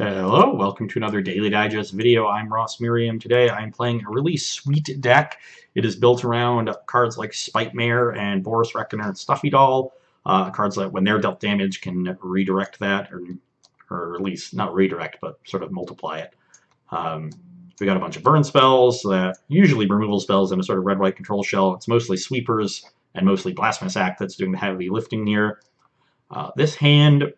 Hello, welcome to another Daily Digest video. I'm Merriam. Today I'm playing a really sweet deck. It is built around cards like Spite and Boris Reckoner and Stuffy Doll. Cards that when they're dealt damage can redirect that, or at least not redirect, but sort of multiply it. We got a bunch of burn spells, usually removal spells in a sort of red-white control shell. It's mostly sweepers and mostly Blasphemous Act that's doing the heavy lifting here. This hand,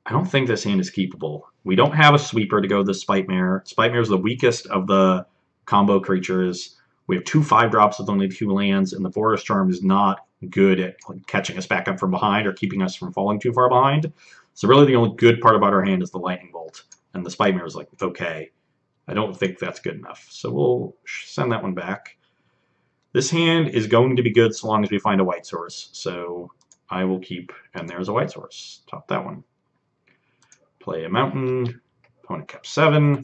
I don't think this hand is keepable. We don't have a sweeper to go with the Spite Mare. Spite Mare is the weakest of the combo creatures. We have 2 5-drops with only 2 lands, and the Forest Charm is not good at catching us back up from behind or keeping us from falling too far behind. So really the only good part about our hand is the Lightning Bolt, and the Spite Mare is like, okay. I don't think that's good enough, so we'll send that one back. This hand is going to be good so long as we find a white source, so I will keep, and there's a white source. Top that one. Play a mountain. Opponent kept 7.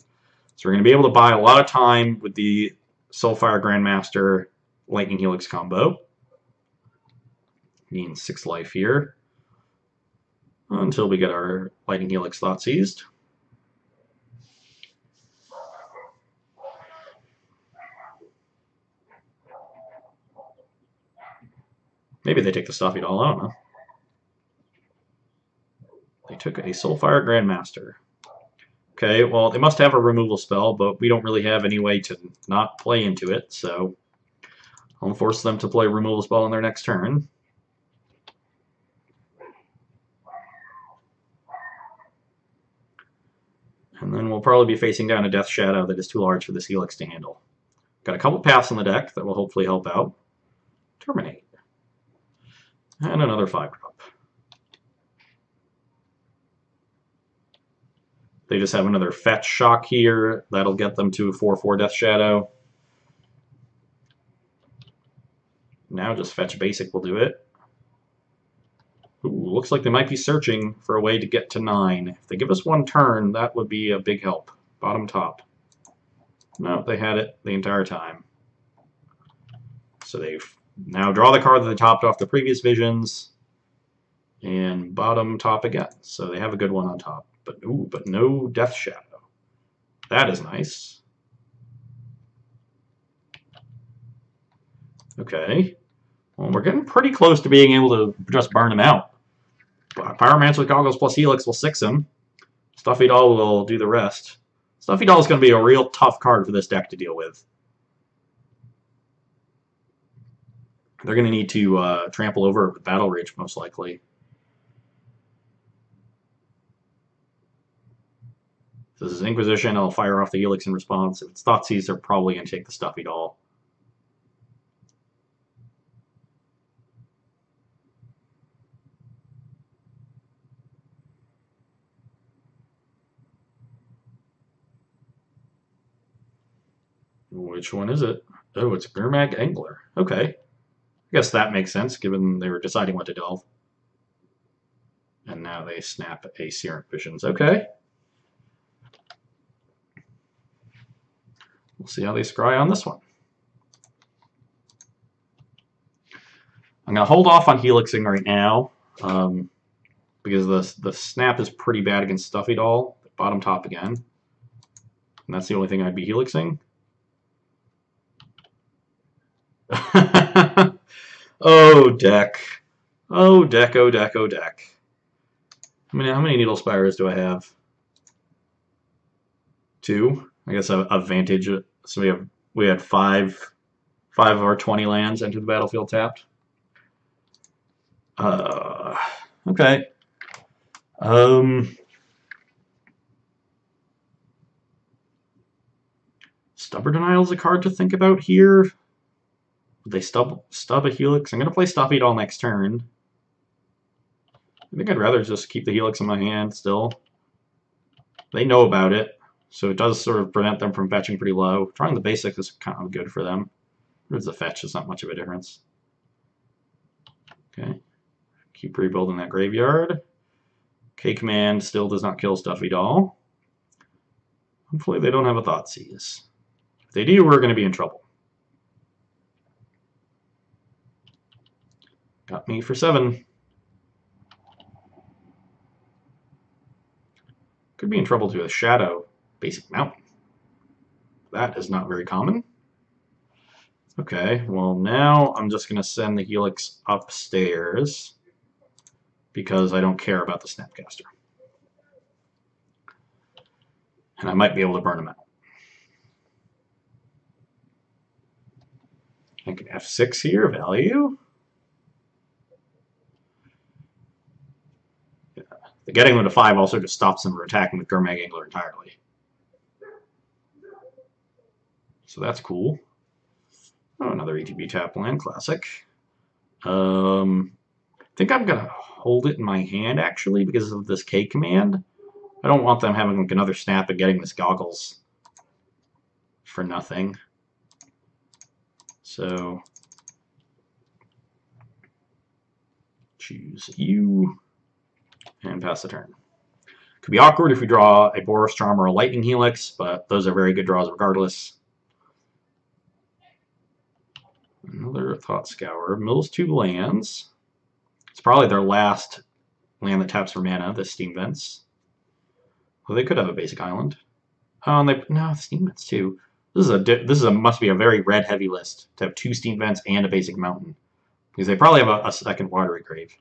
So we're going to be able to buy a lot of time with the Soulfire Grandmaster Lightning Helix combo. Gain 6 life here until we get our Lightning Helix Thought Seized. Maybe they take the Stuffy Doll, I don't know. They took a Soulfire Grandmaster. Okay, well, they must have a removal spell, but we don't really have any way to not play into it, so I'll force them to play a removal spell on their next turn. And then we'll probably be facing down a Death Shadow that is too large for this Helix to handle. Got a couple paths in the deck that will hopefully help out. Terminate. And another 5-drop. They just have another fetch shock here. That'll get them to a 4/4 Death Shadow. Now just fetch basic will do it. Ooh, looks like they might be searching for a way to get to 9. If they give us 1 turn, that would be a big help. Bottom top. No, they had it the entire time. So they've now draw the card that they topped off the previous visions. And bottom top again. So they have a good one on top. But ooh, but no Death Shadow. That is nice. Okay. Well, we're getting pretty close to being able to just burn him out. Pyromancer with Goggles plus Helix will 6 him. Stuffy Doll will do the rest. Stuffy Doll is going to be a real tough card for this deck to deal with. They're going to need to trample over it with Battle Rage, most likely. This is Inquisition. I'll fire off the Helix in response. If it's Thoughtseize, they're probably going to take the Stuffy Doll. Which one is it? Oh, it's Gurmag Angler. Okay. I guess that makes sense, given they were deciding what to delve. And now they snap a Seerent Visions. Okay. We'll see how they scry on this one. I'm going to hold off on Helixing right now, because the snap is pretty bad against Stuffy Doll. Bottom top again. And that's the only thing I'd be Helixing. Oh, deck. Oh, deck, oh, deck, oh, deck. How many Needle Spires do I have? 2. I guess a Vantage. So we had 5 of our 20 lands enter the battlefield tapped. Okay. Stubborn Denial is a card to think about here. Would they stub a Helix? I'm going to play Stuffy Doll next turn. I think I'd rather just keep the Helix in my hand still. They know about it, so it does sort of prevent them from fetching pretty low. Trying the basic is kind of good for them. There's the fetch, it's not much of a difference. Okay. Keep rebuilding that graveyard. K-Command still does not kill Stuffy Doll. Hopefully they don't have a Thoughtseize. If they do, we're going to be in trouble. Got me for 7. Could be in trouble to a Shadow basic mountain. That is not very common. Okay, well now I'm just going to send the Helix upstairs because I don't care about the Snapcaster. And I might be able to burn him out. I can F6 here, value. Yeah. Getting them to 5 also just stops them from attacking with Gurmag Angler entirely. So that's cool. Oh, another ETB tap land, classic. I think I'm going to hold it in my hand, actually, because of this K command. I don't want them having like another snap and getting this goggles for nothing. So choose you and pass the turn. Could be awkward if we draw a Boros Charm or a Lightning Helix, but those are very good draws regardless. Another Thought Scour. Mills 2 lands. It's probably their last land that taps for mana, the Steam Vents. Well, they could have a basic island. Oh, and no, Steam Vents too. This is a must be a very red heavy list to have 2 Steam Vents and a basic mountain. Because they probably have a second Watery Grave.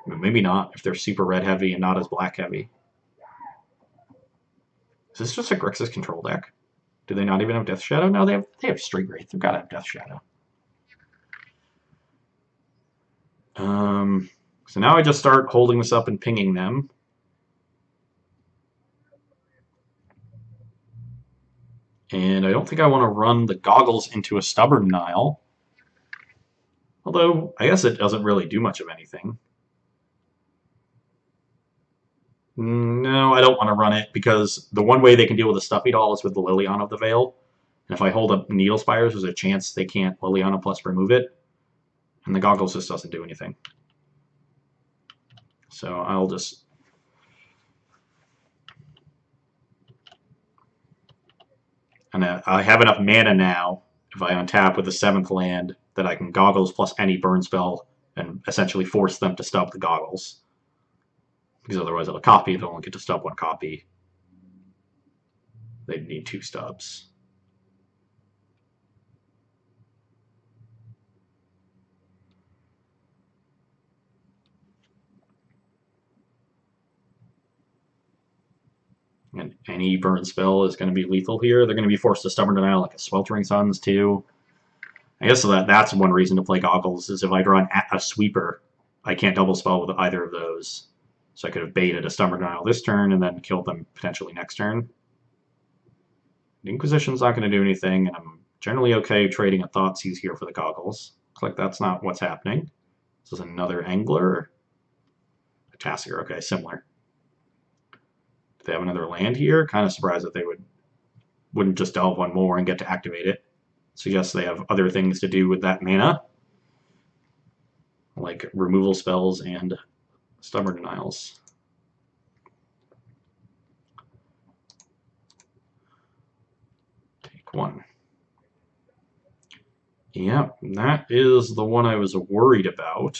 Maybe not, if they're super red heavy and not as black heavy. Is this just a Grixis control deck? Do they not even have Death Shadow? No, they have Straight Wraith. They've got to have Death Shadow. So now I just start holding this up and pinging them. And I don't think I want to run the goggles into a Stubborn Nile. Although, I guess it doesn't really do much of anything. No, I don't want to run it, because the one way they can deal with the Stuffy doll is with the Liliana of the Veil. And if I hold up Needle Spires, there's a chance they can't Liliana plus remove it. And the goggles just doesn't do anything. So I'll just... And I have enough mana now, if I untap with the 7th land, that I can goggles plus any burn spell and essentially force them to stub the goggles. Because otherwise it'll copy, they'll only get to stub 1 copy. They'd need 2 stubs. And any burn spell is going to be lethal here. They're going to be forced to Stubborn Denial like a Sweltering Suns too. I guess that's one reason to play goggles, is if I draw a sweeper, I can't double spell with either of those. So I could have baited a Stubborn Denial this turn and then killed them potentially next turn. The Inquisition's not going to do anything, and I'm generally okay trading a Thoughtseize here for the goggles. Looks like that's not what's happening. This is another Angler. A Tassier, okay, similar. Do they have another land here? Kind of surprised that they wouldn't just delve 1 more and get to activate it. Suggests they have other things to do with that mana, like removal spells and Stubborn Denials. Take 1. Yep, that is the one I was worried about.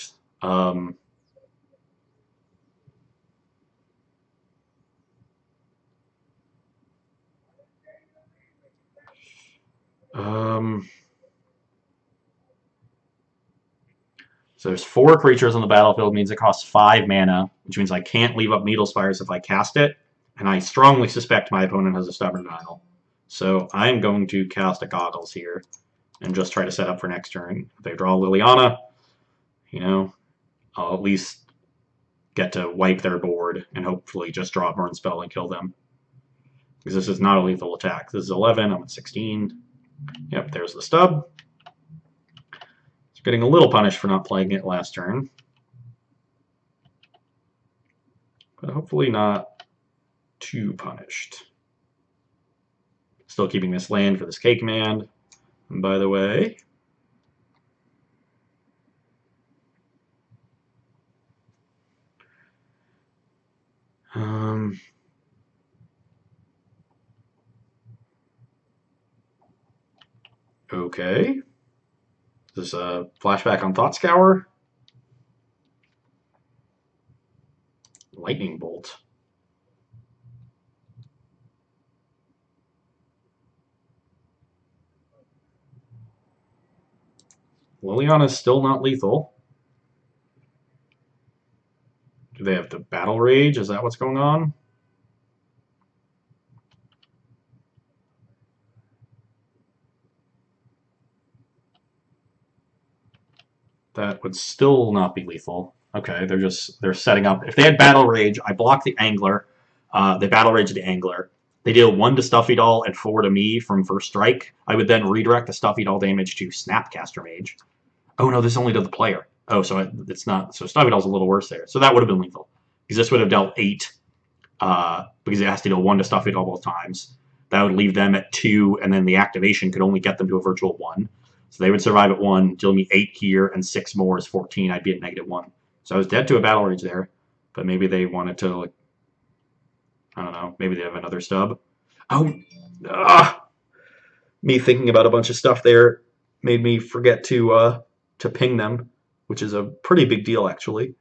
So there's 4 creatures on the battlefield, means it costs 5 mana, which means I can't leave up Needle Spires if I cast it, and I strongly suspect my opponent has a Stubborn Denial. So I'm going to cast a Goggles here and just try to set up for next turn. If they draw Liliana, you know, I'll at least get to wipe their board and hopefully just draw a burn spell and kill them. Because this is not a lethal attack. This is 11, I'm at 16. Yep, there's the stub. Getting a little punished for not playing it last turn. But hopefully not too punished. Still keeping this land for this K command. And by the way, okay. Is this a flashback on Thought Scour? Lightning Bolt. Liliana's still not lethal. Do they have the Battle Rage? Is that what's going on? That would still not be lethal. Okay, they're setting up. If they had Battle Rage, I block the Angler. They Battle Rage the Angler. They deal 1 to Stuffy Doll and 4 to me from first strike. I would then redirect the Stuffy Doll damage to Snapcaster Mage. Oh no, this is only to the player. Oh, so it's not. So Stuffy Doll's a little worse there. So that would have been lethal. Because this would have dealt 8. Because it has to deal 1 to Stuffy Doll both times. That would leave them at 2, and then the activation could only get them to a virtual 1. So they would survive at 1, deal me 8 here, and 6 more is 14. I'd be at -1. So I was dead to a Battle Rage there. But maybe they wanted to, like, I don't know, maybe they have another stub. Oh, me thinking about a bunch of stuff there made me forget to ping them, which is a pretty big deal, actually.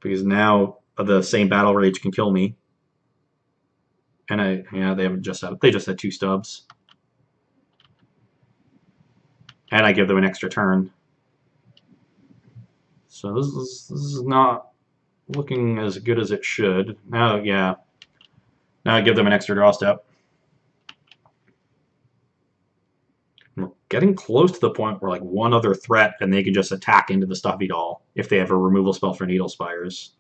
Because now the same Battle Rage can kill me. And they just had 2 stubs. And I give them an extra turn. So this is not looking as good as it should. Now I give them an extra draw step. We're getting close to the point where, like, one other threat and they can just attack into the Stuffy Doll if they have a removal spell for Needle Spires.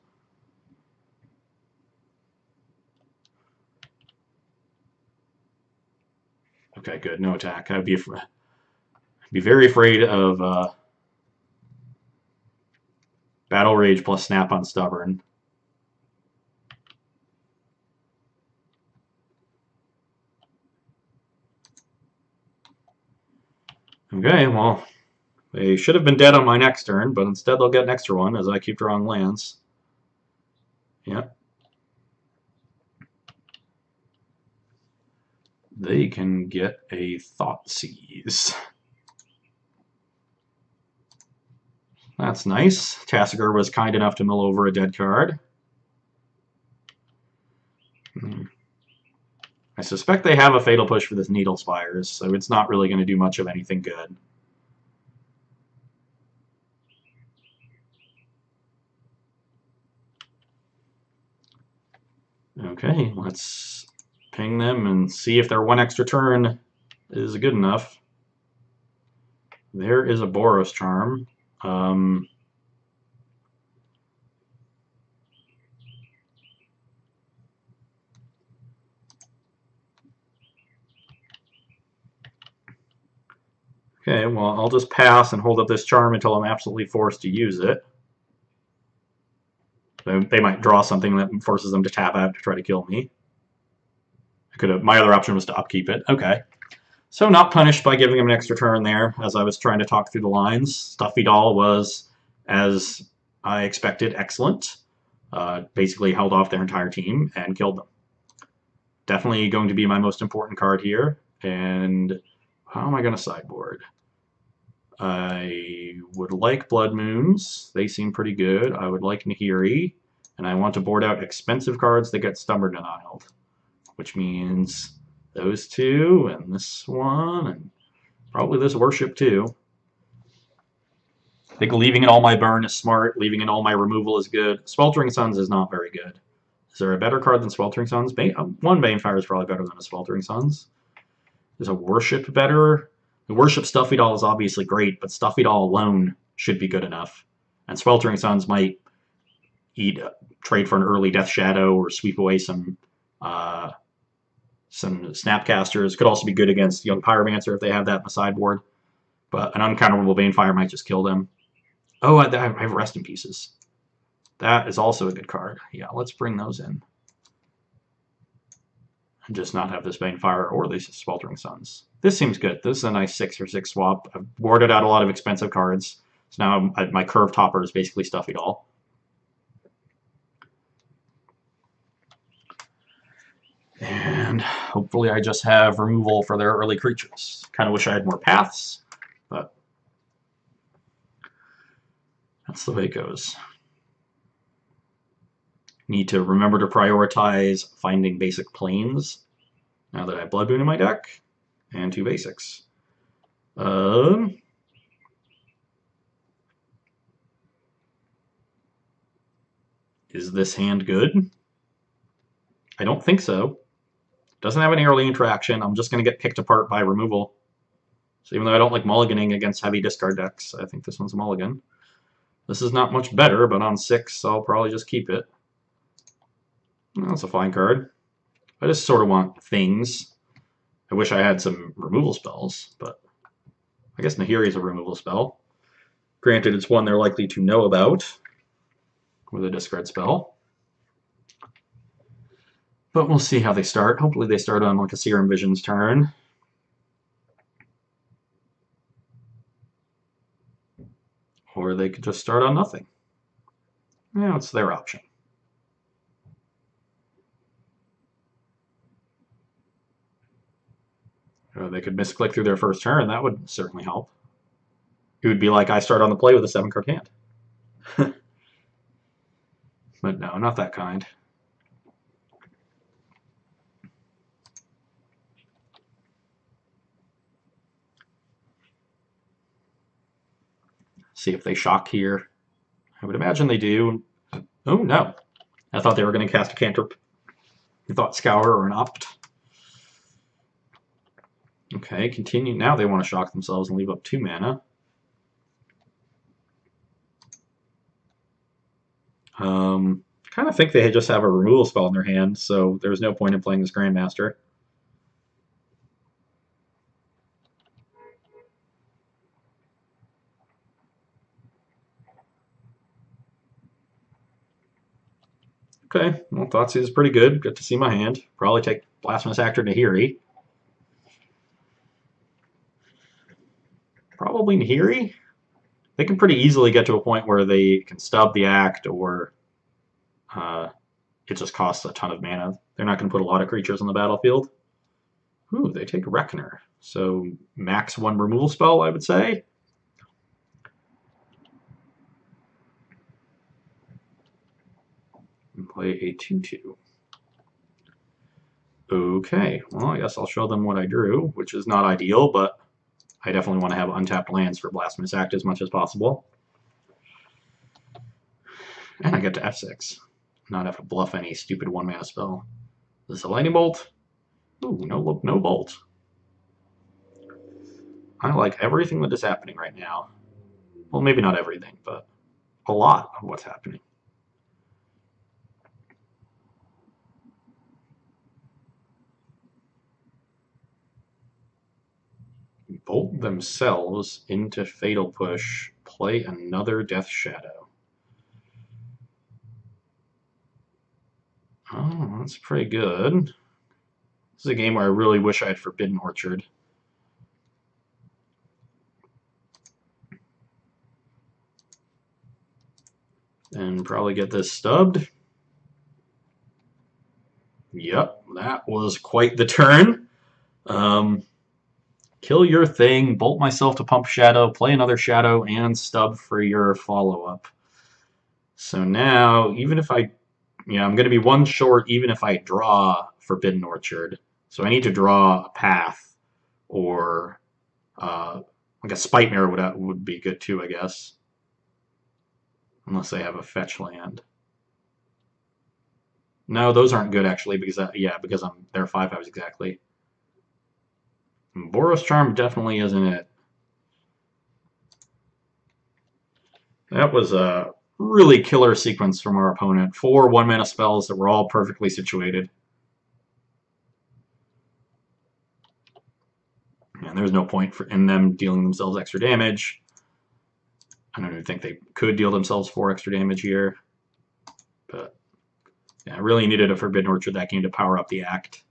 Okay, good. No attack. I'd be very afraid of Battle Rage plus Snap on Stubborn. Okay, well, they should have been dead on my next turn, but instead they'll get an extra one as I keep drawing lands. Yep. They can get a Thoughtseize. That's nice. Tassiger was kind enough to mill over a dead card. I suspect they have a Fatal Push for this Needle Spires, so it's not really going to do much of anything good. Okay, let's ping them and see if their 1 extra turn is good enough. There is a Boros Charm. Okay, well, I'll just pass and hold up this charm until I'm absolutely forced to use it. They might draw something that forces them to tap out to try to kill me. My other option was to upkeep it. Okay. So not punished by giving him an extra turn there, as I was trying to talk through the lines. Stuffy Doll was, as I expected, excellent. Basically held off their entire team and killed them. Definitely going to be my most important card here. And how am I going to sideboard? I would like Blood Moons. They seem pretty good. I would like Nahiri. And I want to board out expensive cards that get Stubborn Denialed. Which means those 2 and this one and probably this Worship too. I think leaving in all my burn is smart. Leaving in all my removal is good. Sweltering Suns is not very good. Is there a better card than Sweltering Suns? One Banefire is probably better than a Sweltering Suns. Is a Worship better? The Worship Stuffy Doll is obviously great, but Stuffy Doll alone should be good enough. And Sweltering Suns might trade for an early Death Shadow or sweep away some Snapcasters. Could also be good against Young Pyromancer if they have that in the sideboard. But an uncounterable Banefire might just kill them. Oh, I have Rest in Pieces. That is also a good card. Yeah, let's bring those in. And just not have this Banefire or these Sweltering Suns. This seems good. This is a nice 6 for 6 swap. I've boarded out a lot of expensive cards. So now my curve topper is basically Stuffy Doll. And hopefully I just have removal for their early creatures. Kind of wish I had more paths, but that's the way it goes. Need to remember to prioritize finding basic planes now that I have Blood Moon in my deck, and 2 basics. Is this hand good? I don't think so. Doesn't have any early interaction. I'm just going to get picked apart by removal. So even though I don't like mulliganing against heavy discard decks, I think this one's a mulligan. This is not much better, but on 6, I'll probably just keep it. That's a fine card. I just sort of want things. I wish I had some removal spells, but I guess Nahiri is a removal spell. Granted, it's one they're likely to know about with a discard spell. But we'll see how they start. Hopefully they start on like a Serum Vision's turn. Or they could just start on nothing. Yeah, it's their option. Or they could misclick through their first turn. That would certainly help. It would be like I start on the play with a 7-card hand. But no, not that kind. See if they shock here. I would imagine they do. Oh, no. I thought they were going to cast a cantrip. I thought Scour or an Opt. Okay, continue. Now they want to shock themselves and leave up 2 mana. Kind of think they just have a removal spell in their hand, so there's no point in playing this Grandmaster. Okay, well, Thoughtseize is pretty good. Good to see my hand. Probably take Blasphemous Actor Nahiri. Probably Nahiri. They can pretty easily get to a point where they can stub the act, or it just costs a ton of mana. They're not going to put a lot of creatures on the battlefield. Ooh, they take Reckoner. So max 1 removal spell, I would say. And play a 2/2. Okay, well, I guess I'll show them what I drew, which is not ideal, but I definitely want to have untapped lands for Blasphemous Act as much as possible. And I get to F6. Not have to bluff any stupid 1-mana spell. Is this a Lightning Bolt? Ooh, no bolt. I like everything that is happening right now. Well, maybe not everything, but a lot of what's happening. Bolt themselves into Fatal Push, play another Death Shadow. Oh, that's pretty good. This is a game where I really wish I had Forbidden Orchard. And probably get this stubbed. Yep, that was quite the turn. Kill your thing, bolt myself to pump Shadow, play another Shadow, and stub for your follow-up. So now, even if I'm going to be 1 short even if I draw Forbidden Orchard. So I need to draw a path, or like a Spite Mirror would be good too, I guess. Unless they have a fetch land. No, those aren't good actually, because because they're 5/5s exactly. Boros Charm definitely isn't it. That was a really killer sequence from our opponent. 4 1-mana spells that were all perfectly situated. And there's no point in them dealing themselves extra damage. I don't even think they could deal themselves 4 extra damage here. But yeah, I really needed a Forbidden Orchard that game to power up the act.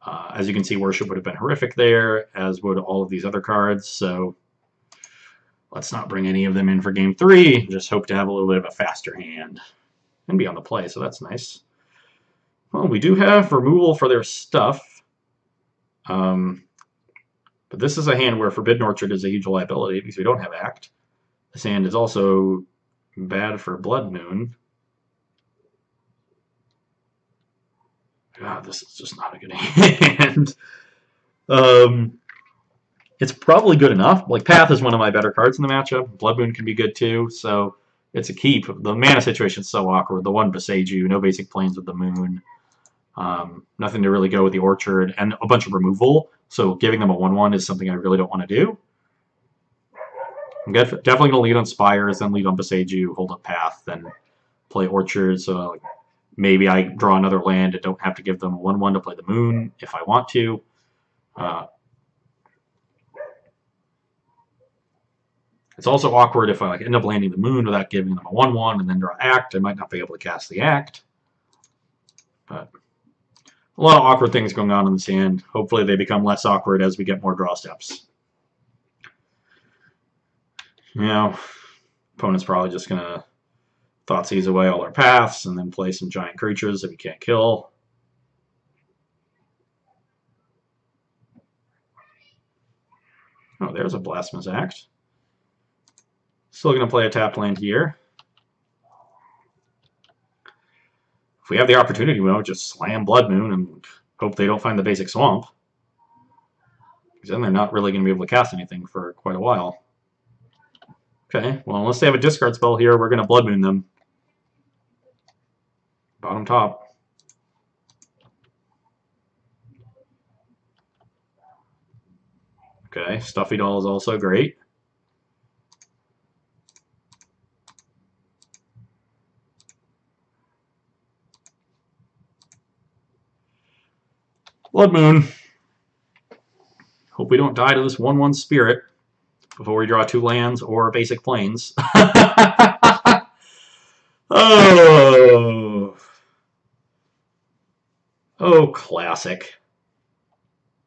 As you can see, Worship would have been horrific there, as would all of these other cards. So let's not bring any of them in for game 3. Just hope to have a little bit of a faster hand and be on the play, so that's nice. Well, we do have removal for their stuff. But this is a hand where Forbidden Orchard is a huge liability because we don't have Act. This hand is also bad for Blood Moon. God, this is just not a good hand. It's probably good enough. Like, Path is one of my better cards in the matchup. Blood Moon can be good too, so it's a keep. The mana situation is so awkward. The one Beseiju, no basic planes with the Moon. Nothing to really go with the Orchard, and a bunch of removal. So giving them a 1/1 is something I really don't want to do. I'm definitely going to lead on Spires, then lead on Beseiju, hold up Path, then play Orchard. So maybe I draw another land and don't have to give them a 1/1 to play the Moon if I want to. It's also awkward if I end up landing the Moon without giving them a 1/1 and then draw Act. I might not be able to cast the Act. But a lot of awkward things going on in this hand. Hopefully they become less awkward as we get more draw steps. You know, opponent's probably just going to Thoughtseize away all our paths and then play some giant creatures that we can't kill. Oh, there's a Blasphemous Act. Still going to play a tapped land here. If we have the opportunity, we'll just slam Blood Moon and hope they don't find the basic swamp. Because then they're not really going to be able to cast anything for quite a while. Okay, well, unless they have a discard spell here, we're going to Blood Moon them. Bottom top. Okay, Stuffy Doll is also great. Blood Moon. Hope we don't die to this 1/1 spirit before we draw 2 lands or basic planes. Oh. Oh, classic.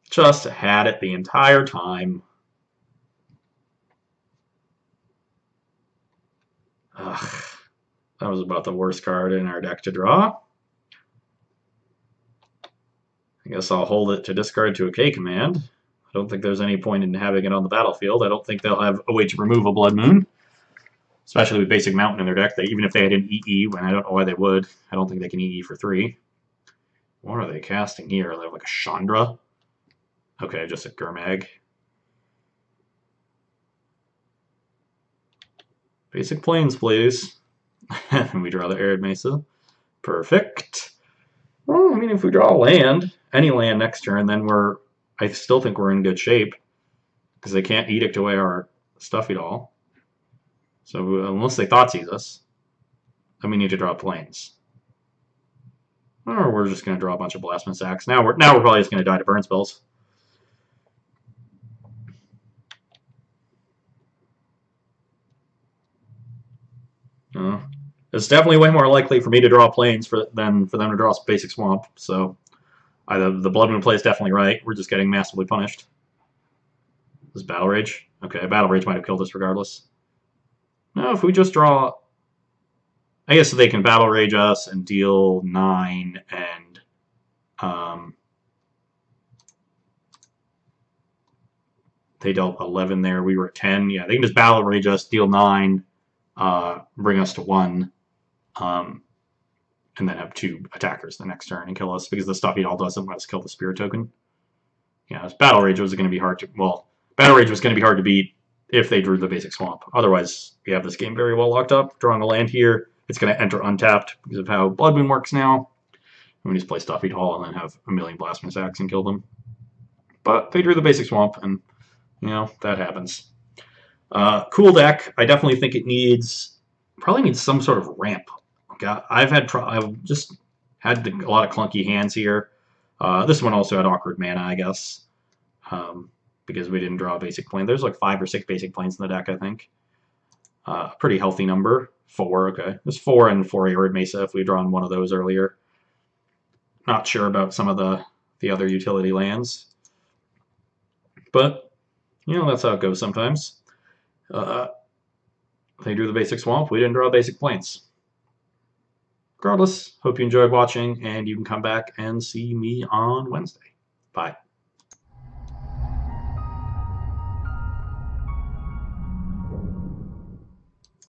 Just had it the entire time. Ugh. That was about the worst card in our deck to draw. I guess I'll hold it to discard to a K command. I don't think there's any point in having it on the battlefield. I don't think they'll have a way to remove a Blood Moon. Especially with Basic Mountain in their deck. Even if they had an EE, and I don't know why they would. I don't think they can EE for 3. What are they casting here? They're like a Chandra? Okay, just a Gurmag. Basic Plains, please. And we draw the Arid Mesa. Perfect. Well, I mean, if we draw a land, any land next turn, then I still think we're in good shape. Because they can't edict away our Stuffy Doll. So unless they Thoughtseize us, then we need to draw planes. Or we're just going to draw a bunch of Blasphemous Acts. Now we're probably just going to die to burn spells. It's definitely way more likely for me to draw planes than for them to draw basic swamp. So either the Blood Moon play is definitely right. We're just getting massively punished. This is Battle Rage. Okay, Battle Rage might have killed us regardless. No, if we just draw... I guess they can Battle Rage us and deal 9 and... they dealt 11 there. We were at 10. Yeah, they can just Battle Rage us, deal 9, bring us to 1, and then have 2 attackers the next turn and kill us because the Stuffy Doll doesn't let us kill the Spirit Token. Yeah, Battle Rage was going to be hard to... Well, Battle Rage was going to be hard to beat if they drew the basic swamp. Otherwise, we have this game very well locked up. Drawing a land here, it's going to enter untapped because of how Blood Moon works now. And we just play Stuffy Doll and then have a million Blasphemous Acts and kill them. But they drew the basic swamp, and, you know, that happens. Cool deck. I definitely think it probably needs some sort of ramp. Okay, I've just had a lot of clunky hands here. This one also had awkward mana, I guess. Because we didn't draw a basic plane. There's like 5 or 6 basic planes in the deck, I think. Pretty healthy number. 4, okay. There's 4 and 4 Arid Mesa if we'd drawn one of those earlier. Not sure about some of the other utility lands. But, you know, that's how it goes sometimes. They drew the basic swamp. We didn't draw basic planes. Regardless, hope you enjoyed watching, and you can come back and see me on Wednesday. Bye.